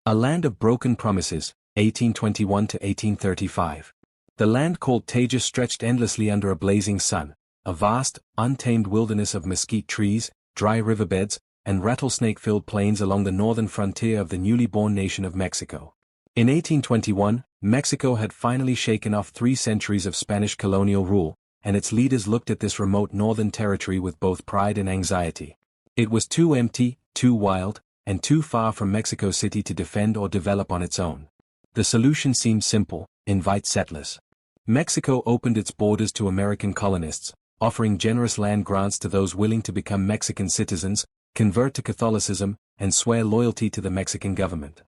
A land of broken promises, 1821 to 1835. The land called Tagus stretched endlessly under a blazing sun, a vast, untamed wilderness of mesquite trees, dry riverbeds, and rattlesnake-filled plains along the northern frontier of the newly born nation of Mexico. In 1821, Mexico had finally shaken off 3 centuries of Spanish colonial rule, and its leaders looked at this remote northern territory with both pride and anxiety. It was too empty, too wild, and too far from Mexico City to defend or develop on its own. The solution seemed simple: invite settlers. Mexico opened its borders to American colonists, offering generous land grants to those willing to become Mexican citizens, convert to Catholicism, and swear loyalty to the Mexican government.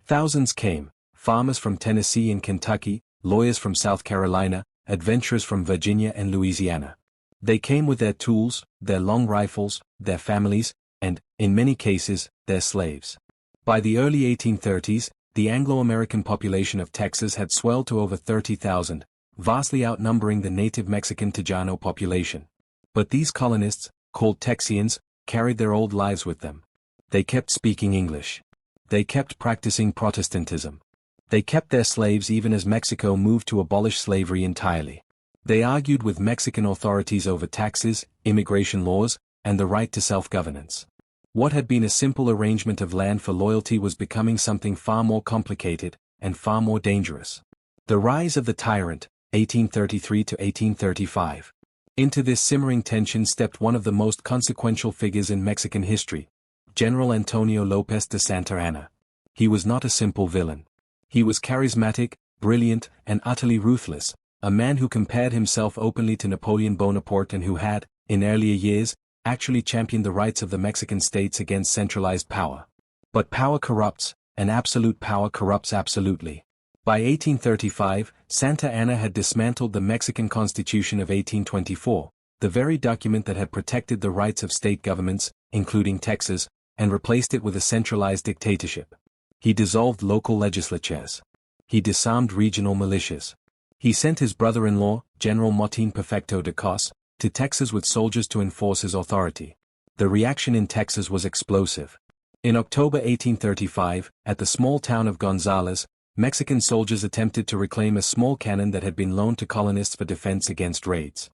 Thousands came: farmers from Tennessee and Kentucky, lawyers from South Carolina, adventurers from Virginia and Louisiana. They came with their tools, their long rifles, their families, and, in many cases, their slaves. By the early 1830s, the Anglo-American population of Texas had swelled to over 30,000, vastly outnumbering the native Mexican Tejano population. But these colonists, called Texians, carried their old lives with them. They kept speaking English. They kept practicing Protestantism. They kept their slaves even as Mexico moved to abolish slavery entirely. They argued with Mexican authorities over taxes, immigration laws, and the right to self-governance. What had been a simple arrangement of land for loyalty was becoming something far more complicated, and far more dangerous. The Rise of the Tyrant, 1833 to 1835. Into this simmering tension stepped one of the most consequential figures in Mexican history, General Antonio López de Santa Anna. He was not a simple villain. He was charismatic, brilliant, and utterly ruthless, a man who compared himself openly to Napoleon Bonaparte and who had, in earlier years, actually championed the rights of the Mexican states against centralized power. But power corrupts, and absolute power corrupts absolutely. By 1835, Santa Anna had dismantled the Mexican Constitution of 1824, the very document that had protected the rights of state governments, including Texas, and replaced it with a centralized dictatorship. He dissolved local legislatures. He disarmed regional militias. He sent his brother-in-law, General Martín Perfecto de Cos, to Texas with soldiers to enforce his authority. The reaction in Texas was explosive. In October 1835, at the small town of Gonzales, Mexican soldiers attempted to reclaim a small cannon that had been loaned to colonists for defense against raids.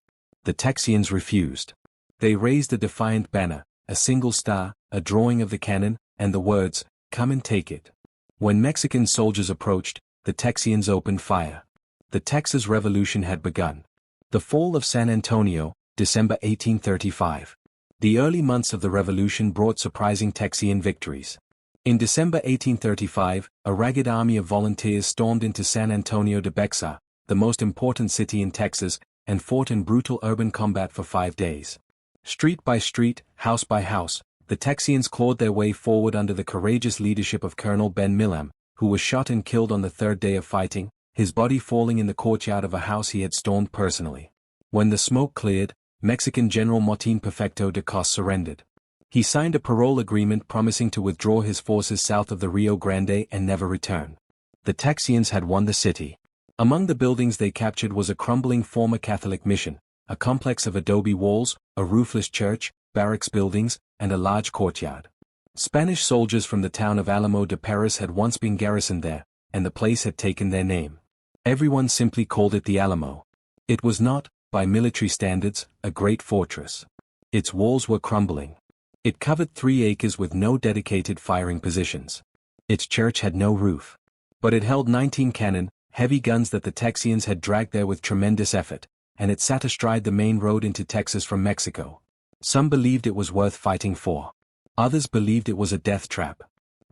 The Texians refused. They raised a defiant banner, a single star, a drawing of the cannon, and the words, "Come and take it." When Mexican soldiers approached, the Texians opened fire. The Texas Revolution had begun. The fall of San Antonio, December 1835. The early months of the revolution brought surprising Texian victories. In December 1835, a ragged army of volunteers stormed into San Antonio de Bexa, the most important city in Texas, and fought in brutal urban combat for 5 days. Street by street, house by house, the Texians clawed their way forward under the courageous leadership of Colonel Ben Millam, who was shot and killed on the 3rd day of fighting, his body falling in the courtyard of a house he had stormed personally. When the smoke cleared, Mexican General Martín Perfecto de Cos surrendered. He signed a parole agreement promising to withdraw his forces south of the Rio Grande and never return. The Texians had won the city. Among the buildings they captured was a crumbling former Catholic mission, a complex of adobe walls, a roofless church, barracks buildings, and a large courtyard. Spanish soldiers from the town of Alamo de Paris had once been garrisoned there, and the place had taken their name. Everyone simply called it the Alamo. It was not, by military standards, a great fortress. Its walls were crumbling. It covered 3 acres with no dedicated firing positions. Its church had no roof. But it held 19 cannon, heavy guns that the Texians had dragged there with tremendous effort, and it sat astride the main road into Texas from Mexico. Some believed it was worth fighting for. Others believed it was a death trap.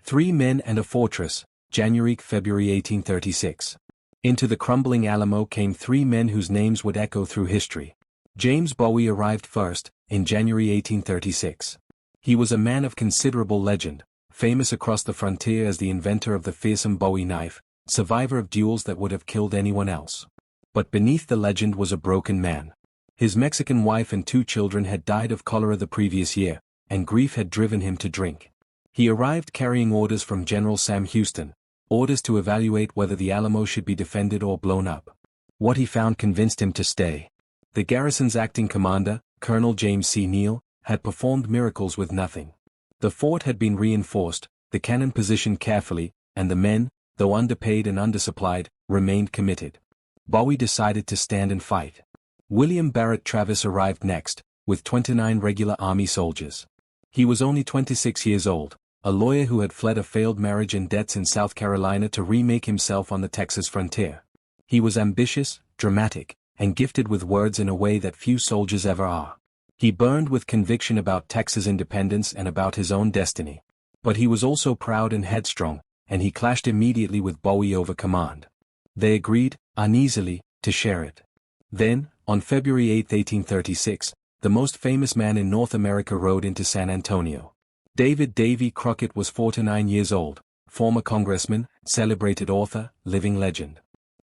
3 men and a fortress, January-February 1836. Into the crumbling Alamo came 3 men whose names would echo through history. James Bowie arrived first, in January 1836. He was a man of considerable legend, famous across the frontier as the inventor of the fearsome Bowie knife, survivor of duels that would have killed anyone else. But beneath the legend was a broken man. His Mexican wife and 2 children had died of cholera the previous year, and grief had driven him to drink. He arrived carrying orders from General Sam Houston, orders to evaluate whether the Alamo should be defended or blown up. What he found convinced him to stay. The garrison's acting commander, Colonel James C. Neal, had performed miracles with nothing. The fort had been reinforced, the cannon positioned carefully, and the men, though underpaid and undersupplied, remained committed. Bowie decided to stand and fight. William Barrett Travis arrived next, with 29 regular Army soldiers. He was only 26 years old, a lawyer who had fled a failed marriage and debts in South Carolina to remake himself on the Texas frontier. He was ambitious, dramatic, and gifted with words in a way that few soldiers ever are. He burned with conviction about Texas independence and about his own destiny. But he was also proud and headstrong, and he clashed immediately with Bowie over command. They agreed, uneasily, to share it. Then, on February 8, 1836, the most famous man in North America rode into San Antonio. David Davy Crockett was 49 years old, former congressman, celebrated author, living legend.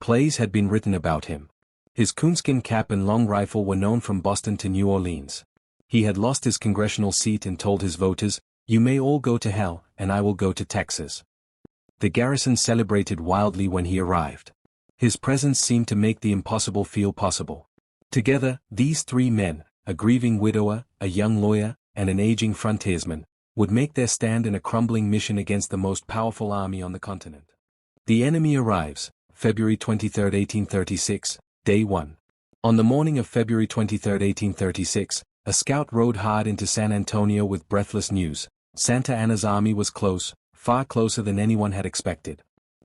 Plays had been written about him. His coonskin cap and long rifle were known from Boston to New Orleans. He had lost his congressional seat and told his voters, "You may all go to hell, and I will go to Texas." The garrison celebrated wildly when he arrived. His presence seemed to make the impossible feel possible. Together, these three men, a grieving widower, a young lawyer, and an aging frontiersman, would make their stand in a crumbling mission against the most powerful army on the continent. The enemy arrives, February 23, 1836, Day 1. On the morning of February 23, 1836, a scout rode hard into San Antonio with breathless news. Santa Anna's army was close, far closer than anyone had expected.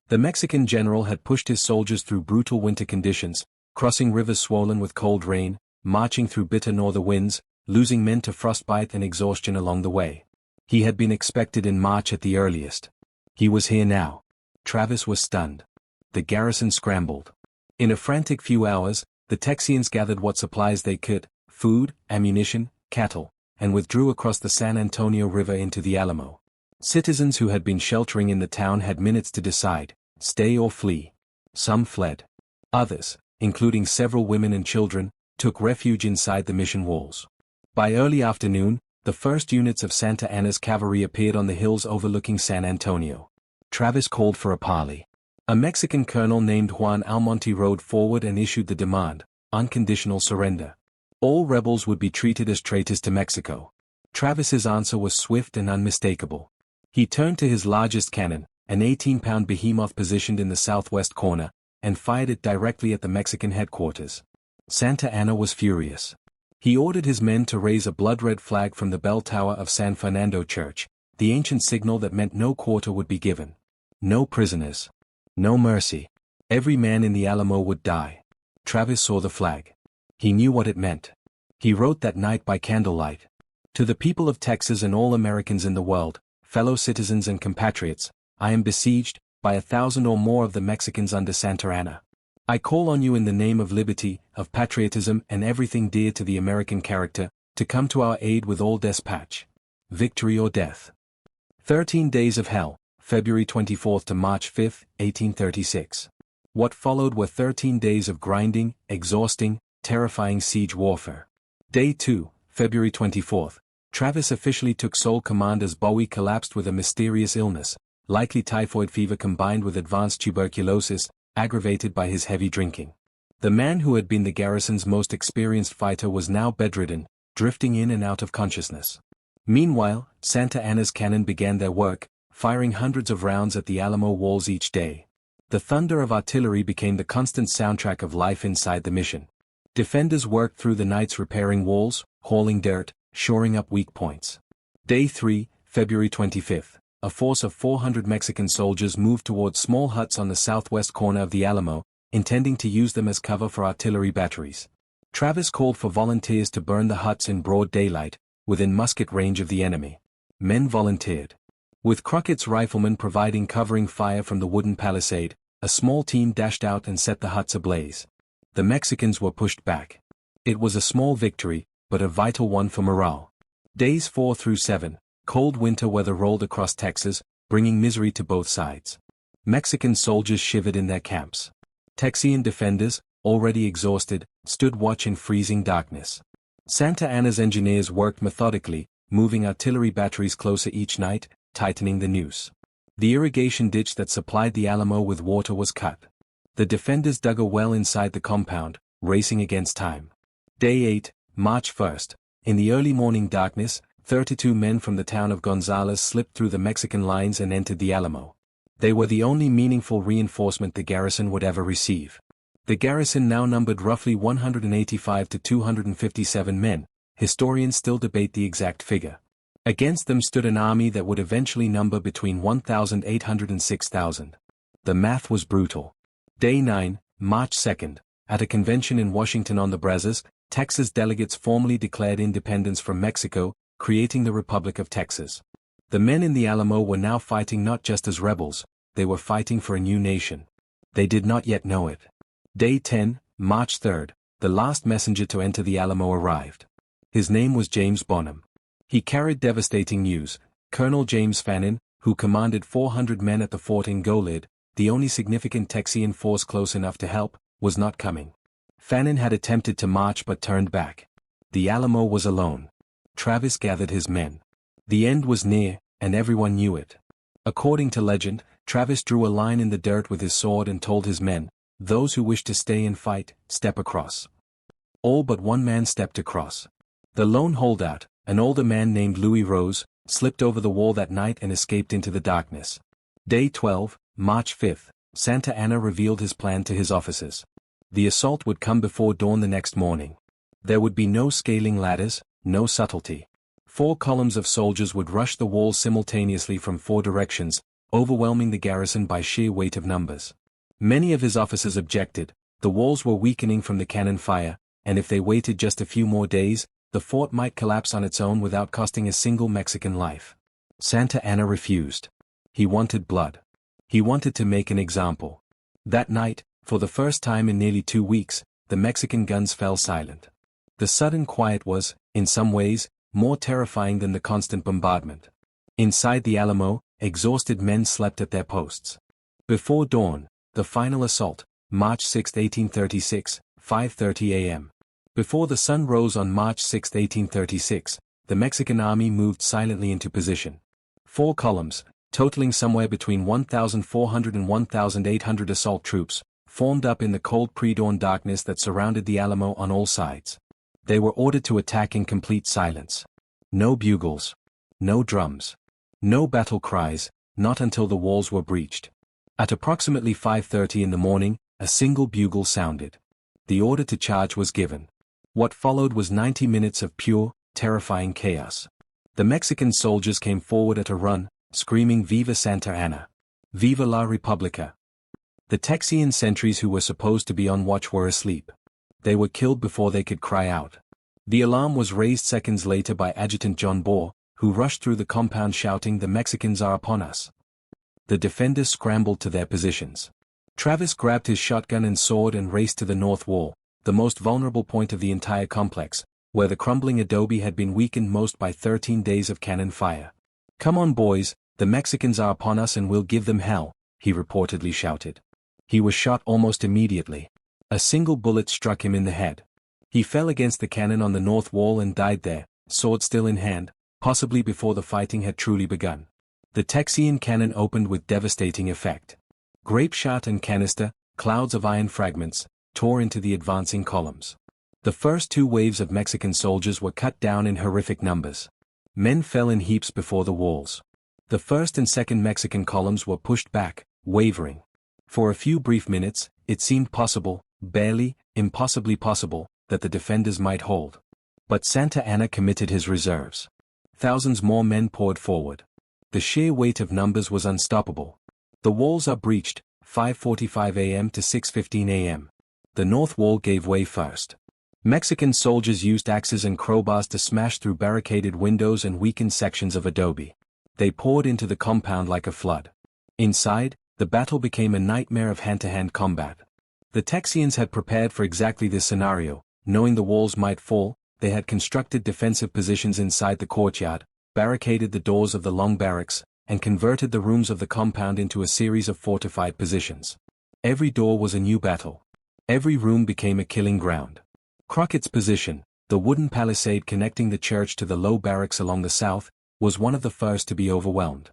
The Mexican general had pushed his soldiers through brutal winter conditions, crossing rivers swollen with cold rain, marching through bitter northern winds, losing men to frostbite and exhaustion along the way. He had been expected in March at the earliest. He was here now. Travis was stunned. The garrison scrambled. In a frantic few hours, the Texians gathered what supplies they could, food, ammunition, cattle, and withdrew across the San Antonio River into the Alamo. Citizens who had been sheltering in the town had minutes to decide, stay or flee. Some fled. Others, including several women and children, took refuge inside the mission walls. By early afternoon, the first units of Santa Anna's cavalry appeared on the hills overlooking San Antonio. Travis called for a parley. A Mexican colonel named Juan Almonte rode forward and issued the demand, unconditional surrender. All rebels would be treated as traitors to Mexico. Travis's answer was swift and unmistakable. He turned to his largest cannon, an 18-pound behemoth positioned in the southwest corner, and fired it directly at the Mexican headquarters. Santa Anna was furious. He ordered his men to raise a blood-red flag from the bell tower of San Fernando Church, the ancient signal that meant no quarter would be given. No prisoners. No mercy. Every man in the Alamo would die. Travis saw the flag. He knew what it meant. He wrote that night by candlelight. To the people of Texas and all Americans in the world, fellow citizens and compatriots, I am besieged, by 1,000 or more of the Mexicans under Santa Anna. I call on you in the name of liberty, of patriotism and everything dear to the American character, to come to our aid with all despatch. Victory or death. 13 days of hell, February 24 to March 5, 1836. What followed were 13 days of grinding, exhausting, terrifying siege warfare. Day 2, February 24. Travis officially took sole command as Bowie collapsed with a mysterious illness, likely typhoid fever combined with advanced tuberculosis, aggravated by his heavy drinking. The man who had been the garrison's most experienced fighter was now bedridden, drifting in and out of consciousness. Meanwhile, Santa Anna's cannon began their work, firing hundreds of rounds at the Alamo walls each day. The thunder of artillery became the constant soundtrack of life inside the mission. Defenders worked through the nights repairing walls, hauling dirt, shoring up weak points. Day 3, February 25. A force of 400 Mexican soldiers moved towards small huts on the southwest corner of the Alamo, intending to use them as cover for artillery batteries. Travis called for volunteers to burn the huts in broad daylight, within musket range of the enemy. Men volunteered. With Crockett's riflemen providing covering fire from the wooden palisade, a small team dashed out and set the huts ablaze. The Mexicans were pushed back. It was a small victory, but a vital one for morale. Days 4 through 7. Cold winter weather rolled across Texas, bringing misery to both sides. Mexican soldiers shivered in their camps. Texian defenders, already exhausted, stood watch in freezing darkness. Santa Anna's engineers worked methodically, moving artillery batteries closer each night, tightening the noose. The irrigation ditch that supplied the Alamo with water was cut. The defenders dug a well inside the compound, racing against time. Day 8, March 1st. In the early morning darkness, 32 men from the town of Gonzales slipped through the Mexican lines and entered the Alamo. They were the only meaningful reinforcement the garrison would ever receive. The garrison now numbered roughly 185 to 257 men. Historians still debate the exact figure. Against them stood an army that would eventually number between 1,800 and 6,000. The math was brutal. Day 9, March 2nd, at a convention in Washington on the Brazos, Texas delegates formally declared independence from Mexico, creating the Republic of Texas. The men in the Alamo were now fighting not just as rebels, they were fighting for a new nation. They did not yet know it. Day 10, March 3rd, the last messenger to enter the Alamo arrived. His name was James Bonham. He carried devastating news. Colonel James Fannin, who commanded 400 men at the fort in Golid, the only significant Texian force close enough to help, was not coming. Fannin had attempted to march but turned back. The Alamo was alone. Travis gathered his men. The end was near, and everyone knew it. According to legend, Travis drew a line in the dirt with his sword and told his men, "Those who wish to stay and fight, step across." All but one man stepped across. The lone holdout, an older man named Louis Rose, slipped over the wall that night and escaped into the darkness. Day 12, March 5th, Santa Anna revealed his plan to his officers. The assault would come before dawn the next morning. There would be no scaling ladders, no subtlety. 4 columns of soldiers would rush the walls simultaneously from 4 directions, overwhelming the garrison by sheer weight of numbers. Many of his officers objected. The walls were weakening from the cannon fire, and if they waited just a few more days, the fort might collapse on its own without costing a single Mexican life. Santa Anna refused. He wanted blood. He wanted to make an example. That night, for the first time in nearly 2 weeks, the Mexican guns fell silent. The sudden quiet was, in some ways, more terrifying than the constant bombardment. Inside the Alamo, exhausted men slept at their posts. Before dawn, the final assault, March 6, 1836, 5:30 a.m. Before the sun rose on March 6, 1836, the Mexican army moved silently into position. 4 columns, totaling somewhere between 1,400 and 1,800 assault troops, formed up in the cold pre-dawn darkness that surrounded the Alamo on all sides. They were ordered to attack in complete silence. No bugles. No drums. No battle cries, not until the walls were breached. At approximately 5:30 in the morning, a single bugle sounded. The order to charge was given. What followed was 90 minutes of pure, terrifying chaos. The Mexican soldiers came forward at a run, screaming "Viva Santa Anna! Viva la República!" The Texian sentries who were supposed to be on watch were asleep. They were killed before they could cry out. The alarm was raised seconds later by Adjutant John Bohr, who rushed through the compound shouting, "The Mexicans are upon us!" The defenders scrambled to their positions. Travis grabbed his shotgun and sword and raced to the north wall, the most vulnerable point of the entire complex, where the crumbling adobe had been weakened most by 13 days of cannon fire. "Come on, boys, the Mexicans are upon us and we'll give them hell," he reportedly shouted. He was shot almost immediately. A single bullet struck him in the head. He fell against the cannon on the north wall and died there, sword still in hand, possibly before the fighting had truly begun. The Texian cannon opened with devastating effect. Grape shot and canister, clouds of iron fragments, tore into the advancing columns. The first 2 waves of Mexican soldiers were cut down in horrific numbers. Men fell in heaps before the walls. The first and second Mexican columns were pushed back, wavering. For a few brief minutes, it seemed possible, barely, impossibly possible, that the defenders might hold. But Santa Anna committed his reserves. Thousands more men poured forward. The sheer weight of numbers was unstoppable. The walls are breached, 5:45 a.m. to 6:15 a.m. The north wall gave way first. Mexican soldiers used axes and crowbars to smash through barricaded windows and weakened sections of adobe. They poured into the compound like a flood. Inside, the battle became a nightmare of hand-to-hand combat. The Texians had prepared for exactly this scenario. Knowing the walls might fall, they had constructed defensive positions inside the courtyard, barricaded the doors of the long barracks, and converted the rooms of the compound into a series of fortified positions. Every door was a new battle. Every room became a killing ground. Crockett's position, the wooden palisade connecting the church to the low barracks along the south, was one of the first to be overwhelmed.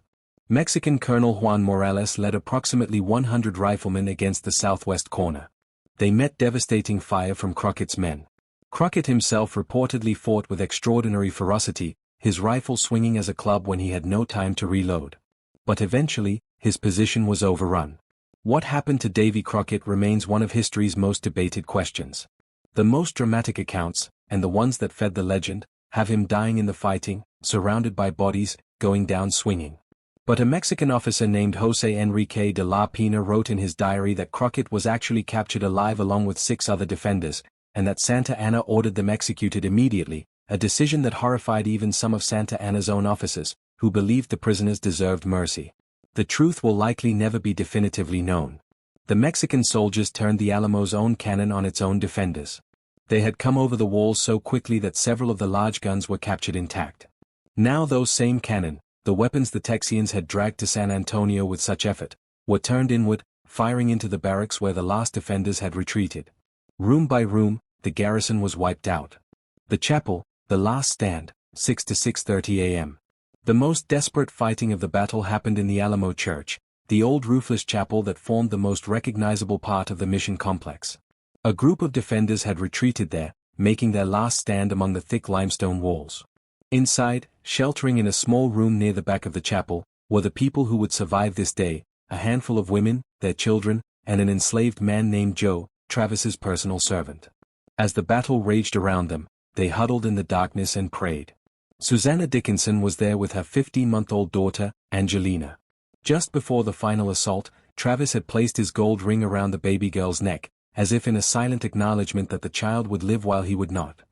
Mexican Colonel Juan Morales led approximately 100 riflemen against the southwest corner. They met devastating fire from Crockett's men. Crockett himself reportedly fought with extraordinary ferocity, his rifle swinging as a club when he had no time to reload. But eventually, his position was overrun. What happened to Davy Crockett remains one of history's most debated questions. The most dramatic accounts, and the ones that fed the legend, have him dying in the fighting, surrounded by bodies, going down swinging. But a Mexican officer named José Enrique de la Pena wrote in his diary that Crockett was actually captured alive along with 6 other defenders, and that Santa Anna ordered them executed immediately, a decision that horrified even some of Santa Anna's own officers, who believed the prisoners deserved mercy. The truth will likely never be definitively known. The Mexican soldiers turned the Alamo's own cannon on its own defenders. They had come over the walls so quickly that several of the large guns were captured intact. Now those same cannon, the weapons the Texians had dragged to San Antonio with such effort, were turned inward, firing into the barracks where the last defenders had retreated. Room by room, the garrison was wiped out. The chapel, the last stand, 6 to 6:30 a.m. The most desperate fighting of the battle happened in the Alamo Church, the old roofless chapel that formed the most recognizable part of the mission complex. A group of defenders had retreated there, making their last stand among the thick limestone walls. Inside, sheltering in a small room near the back of the chapel, were the people who would survive this day, a handful of women, their children, and an enslaved man named Joe, Travis's personal servant. As the battle raged around them, they huddled in the darkness and prayed. Susanna Dickinson was there with her 15-month-old daughter, Angelina. Just before the final assault, Travis had placed his gold ring around the baby girl's neck, as if in a silent acknowledgement that the child would live while he would not.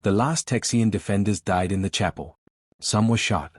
The last Texian defenders died in the chapel. Some were shot.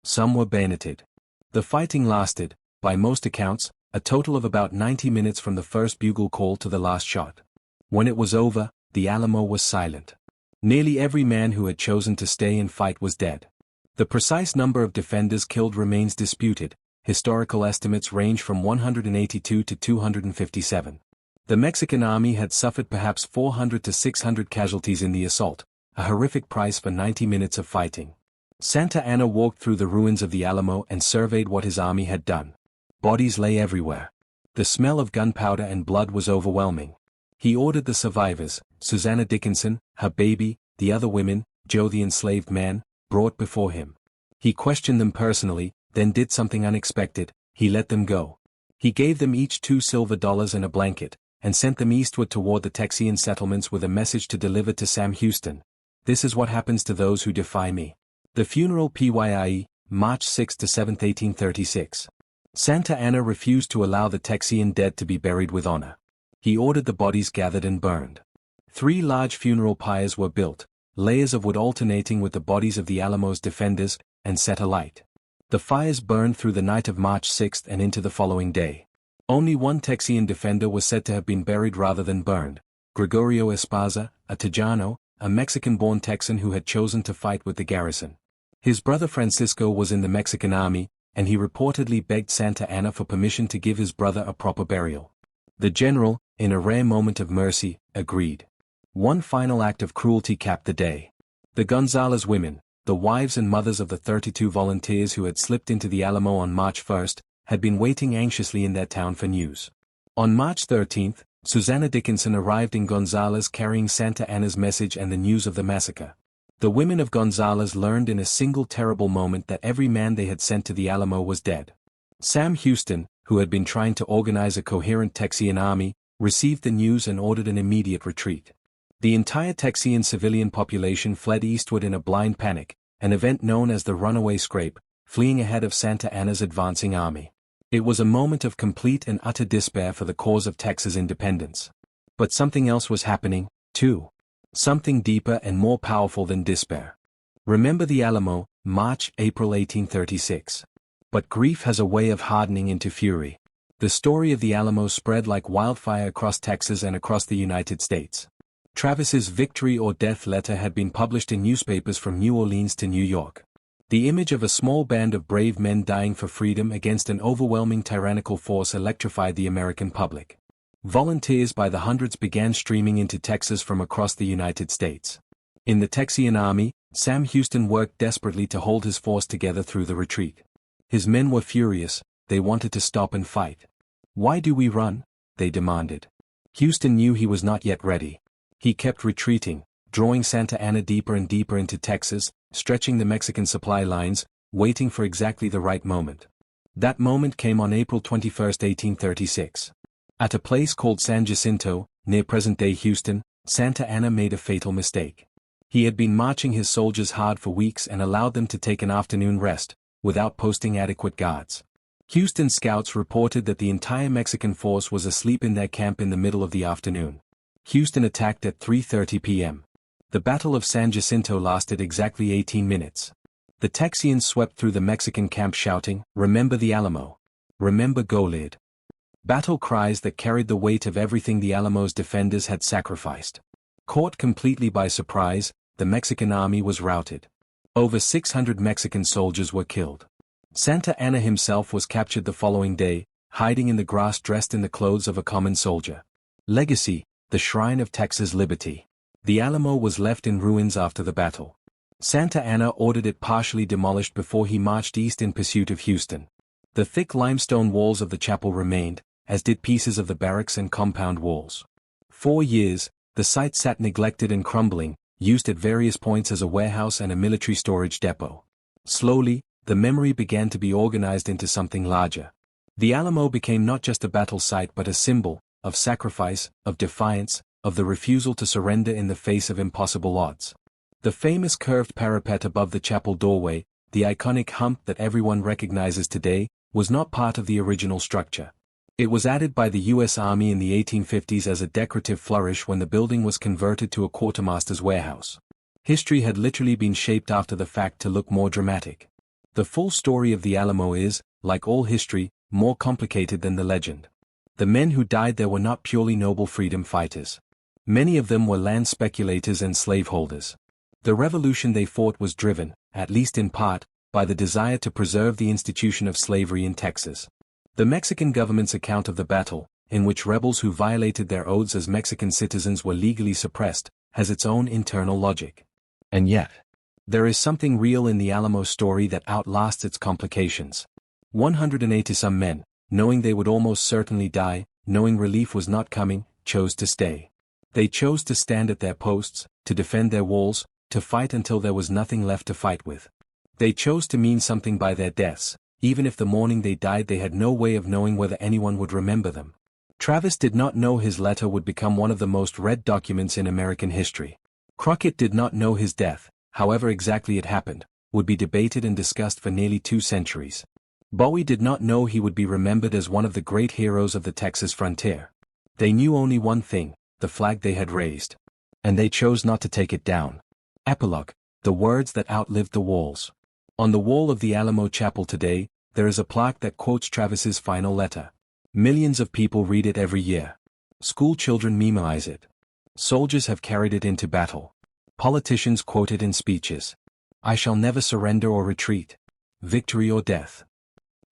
Some were bayoneted. The fighting lasted, by most accounts, a total of about 90 minutes from the first bugle call to the last shot. When it was over, the Alamo was silent. Nearly every man who had chosen to stay and fight was dead. The precise number of defenders killed remains disputed. Historical estimates range from 182 to 257. The Mexican army had suffered perhaps 400 to 600 casualties in the assault, a horrific price for 90 minutes of fighting. Santa Anna walked through the ruins of the Alamo and surveyed what his army had done. Bodies lay everywhere. The smell of gunpowder and blood was overwhelming. He ordered the survivors, Susanna Dickinson, her baby, the other women, Joe the enslaved man, brought before him. He questioned them personally, then did something unexpected. He let them go. He gave them each $2 silver and a blanket, and sent them eastward toward the Texian settlements with a message to deliver to Sam Houston. This is what happens to those who defy me. The funeral PYIE, March 6 to 7, 1836. Santa Anna refused to allow the Texian dead to be buried with honor. He ordered the bodies gathered and burned. 3 large funeral pyres were built, layers of wood alternating with the bodies of the Alamo's defenders, and set alight. The fires burned through the night of March 6 and into the following day. Only one Texian defender was said to have been buried rather than burned, Gregorio Esparza, a Tejano, a Mexican-born Texan who had chosen to fight with the garrison. His brother Francisco was in the Mexican army, and he reportedly begged Santa Anna for permission to give his brother a proper burial. The general, in a rare moment of mercy, agreed. One final act of cruelty capped the day. The Gonzalez women, the wives and mothers of the 32 volunteers who had slipped into the Alamo on March 1, had been waiting anxiously in their town for news. On March 13, Susanna Dickinson arrived in Gonzales carrying Santa Anna's message and the news of the massacre. The women of Gonzales learned in a single terrible moment that every man they had sent to the Alamo was dead. Sam Houston, who had been trying to organize a coherent Texian army, received the news and ordered an immediate retreat. The entire Texian civilian population fled eastward in a blind panic, an event known as the Runaway Scrape, fleeing ahead of Santa Anna's advancing army. It was a moment of complete and utter despair for the cause of Texas independence. But something else was happening, too. Something deeper and more powerful than despair. Remember the Alamo, March-April 1836. But grief has a way of hardening into fury. The story of the Alamo spread like wildfire across Texas and across the United States. Travis's victory or death letter had been published in newspapers from New Orleans to New York. The image of a small band of brave men dying for freedom against an overwhelming tyrannical force electrified the American public. Volunteers by the hundreds began streaming into Texas from across the United States. In the Texian army, Sam Houston worked desperately to hold his force together through the retreat. His men were furious, they wanted to stop and fight. "Why do we run?" they demanded. Houston knew he was not yet ready. He kept retreating, drawing Santa Anna deeper and deeper into Texas, stretching the Mexican supply lines, waiting for exactly the right moment. That moment came on April 21, 1836. At a place called San Jacinto, near present-day Houston, Santa Anna made a fatal mistake. He had been marching his soldiers hard for weeks and allowed them to take an afternoon rest, without posting adequate guards. Houston scouts reported that the entire Mexican force was asleep in their camp in the middle of the afternoon. Houston attacked at 3:30 p.m. The Battle of San Jacinto lasted exactly 18 minutes. The Texians swept through the Mexican camp shouting, "Remember the Alamo! Remember Golid!" Battle cries that carried the weight of everything the Alamo's defenders had sacrificed. Caught completely by surprise, the Mexican army was routed. Over 600 Mexican soldiers were killed. Santa Anna himself was captured the following day, hiding in the grass dressed in the clothes of a common soldier. Legacy, the shrine of Texas liberty. The Alamo was left in ruins after the battle. Santa Anna ordered it partially demolished before he marched east in pursuit of Houston. The thick limestone walls of the chapel remained, as did pieces of the barracks and compound walls. 4 years, the site sat neglected and crumbling, used at various points as a warehouse and a military storage depot. Slowly, the memory began to be organized into something larger. The Alamo became not just a battle site but a symbol, of sacrifice, of defiance, of the refusal to surrender in the face of impossible odds. The famous curved parapet above the chapel doorway, the iconic hump that everyone recognizes today, was not part of the original structure. It was added by the U.S. Army in the 1850s as a decorative flourish when the building was converted to a quartermaster's warehouse. History had literally been shaped after the fact to look more dramatic. The full story of the Alamo is, like all history, more complicated than the legend. The men who died there were not purely noble freedom fighters. Many of them were land speculators and slaveholders. The revolution they fought was driven, at least in part, by the desire to preserve the institution of slavery in Texas. The Mexican government's account of the battle, in which rebels who violated their oaths as Mexican citizens were legally suppressed, has its own internal logic. And yet, there is something real in the Alamo story that outlasts its complications. 180-some men, knowing they would almost certainly die, knowing relief was not coming, chose to stay. They chose to stand at their posts, to defend their walls, to fight until there was nothing left to fight with. They chose to mean something by their deaths, even if the morning they died they had no way of knowing whether anyone would remember them. Travis did not know his letter would become one of the most read documents in American history. Crockett did not know his death, however exactly it happened, would be debated and discussed for nearly 2 centuries. Bowie did not know he would be remembered as one of the great heroes of the Texas frontier. They knew only one thing, the flag they had raised. And they chose not to take it down. Epilogue, the words that outlived the walls. On the wall of the Alamo Chapel today, there is a plaque that quotes Travis's final letter. Millions of people read it every year. School children memorize it. Soldiers have carried it into battle. Politicians quote it in speeches. I shall never surrender or retreat. Victory or death.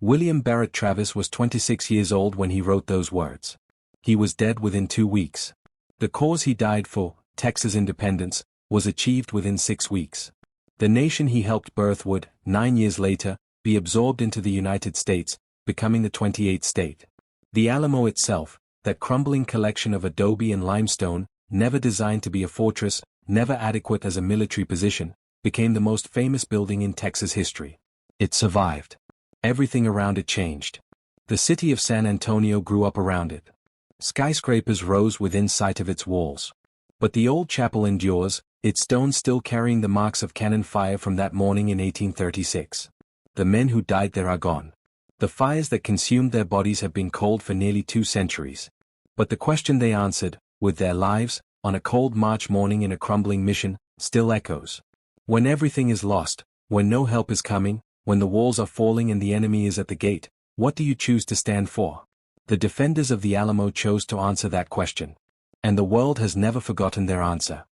William Barrett Travis was 26 years old when he wrote those words. He was dead within 2 weeks. The cause he died for, Texas independence, was achieved within 6 weeks. The nation he helped birth would, 9 years later, be absorbed into the United States, becoming the 28th state. The Alamo itself, that crumbling collection of adobe and limestone, never designed to be a fortress, never adequate as a military position, became the most famous building in Texas history. It survived. Everything around it changed. The city of San Antonio grew up around it. Skyscrapers rose within sight of its walls. But the old chapel endures, its stones still carrying the marks of cannon fire from that morning in 1836. The men who died there are gone. The fires that consumed their bodies have been cold for nearly 2 centuries. But the question they answered, with their lives, on a cold March morning in a crumbling mission, still echoes. When everything is lost, when no help is coming, when the walls are falling and the enemy is at the gate, what do you choose to stand for? The defenders of the Alamo chose to answer that question. And the world has never forgotten their answer.